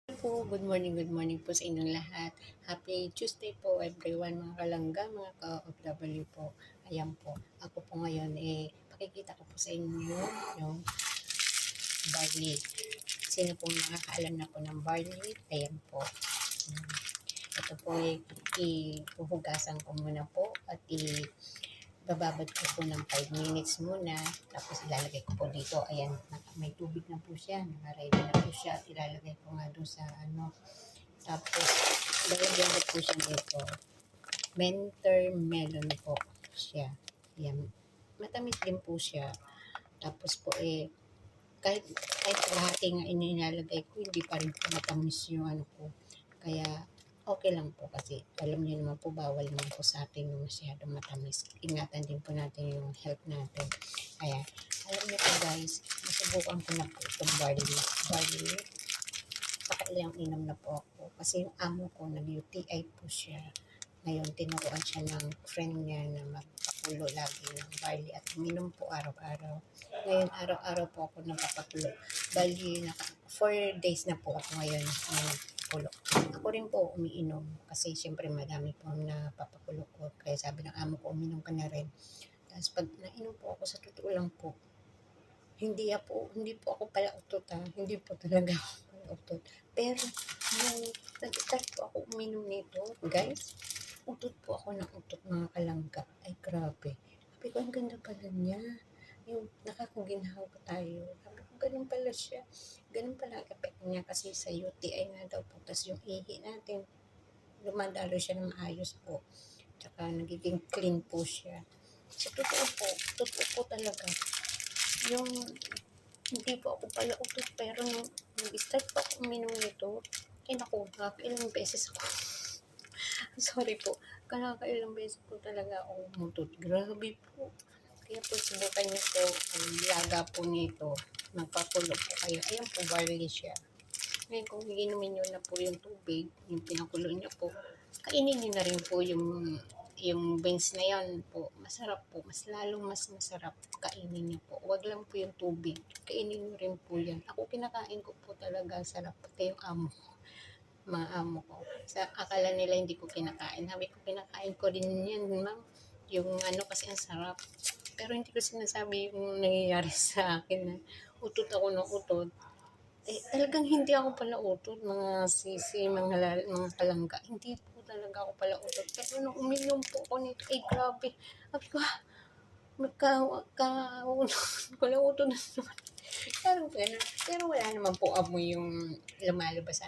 Good morning po sa inyong lahat. Happy Tuesday po everyone, mga kalangga, mga ka-OFW po. Ayan po, ako po ngayon pakikita ko po sa inyo yung barley. Sino po nakakaalam na po ng barley? Ayan po. Ito po ipuhugasan ko muna po at bababad ko po ng 5 minutes muna. Tapos ilalagay ko po dito. Ayan, may tubig na po siya. Naka-ready na po siya. At ilalagay ko nga doon sa Tapos, lalagyan ko po siya dito. Mentor melon po siya. Ayan. Matamis din po siya. Tapos po kahit lahati nga inilalagay ko, hindi pa rin po matamis yung ko. Kaya, okay lang po kasi alam niyo naman po, bawal naman po sa atin yung masyadong matamis. Ingatan din po natin yung health natin. Kaya, alam niyo po guys, masubukan ko na po itong barley. Pakailang inom na po ako. Kasi yung amo ko, nag-UTI po siya. Ngayon, tinuruan siya ng friend niya na magpakulo lagi ng barley at uminom po araw-araw. Ngayon, araw-araw po ako nagpapakulo. Bali, 4 days na po ako ngayon nagpapakulo. Ako rin po umiinom kasi siyempre madami po napapakulo ko. Kaya sabi ng amo ko, uminom ka na rin. Tapos pag nainom po ako, sa totoo lang po, hindi po ako pala utot Hindi po talaga ako pala utot. Pero, nung nag-start po ako uminom nito, guys, utot po ako ng utot, mga kalangga. Ay, grabe. Sabi ko, ang ganda pala niya. Yung nakakaginhawa tayo. Sabi ko, ganun pala siya. Ganun pala ang effect niya kasi sa UTI nga daw po. Tapos yung ihi natin, lumadalo siya ng maayos po. Tsaka nagiging clean po siya. Sa totoo po talaga. Yung hindi po ako pala utot, pero nung nag-start po ako uminom nito, naku, ilang beses ako. Sorry po, ilang beses po talaga ako umutot. Grabe po. Kaya po subukan niyo po, maglaga po nito. Magpakulo po kayo. Ayan po, barley siya. Ngayon kung iinumin niyo na po yung tubig, yung pinakulo niyo po, kainin niyo na rin po yung beans na yan po, masarap po, mas masarap kainin niyo po. Wag lang po yung tubig, kainin niyo rin po yan. Ako kinakain ko po talaga, sarap, pati yung mga amo ko. Sa akala nila hindi ko kinakain, sabi ko kinakain ko rin yan, ma'am. Yung kasi ang sarap. Pero hindi ko sinasabi yung nangyayari sa akin na utot ako ng utot. Talagang hindi ako pala utot, mga sisi, mga kalangga. Hindi po talaga ako pala utot. Pero nung uminom po ako nito, grabe. Sabi ko, wala utot na naman. Pero wala naman po amoy yung lumalabas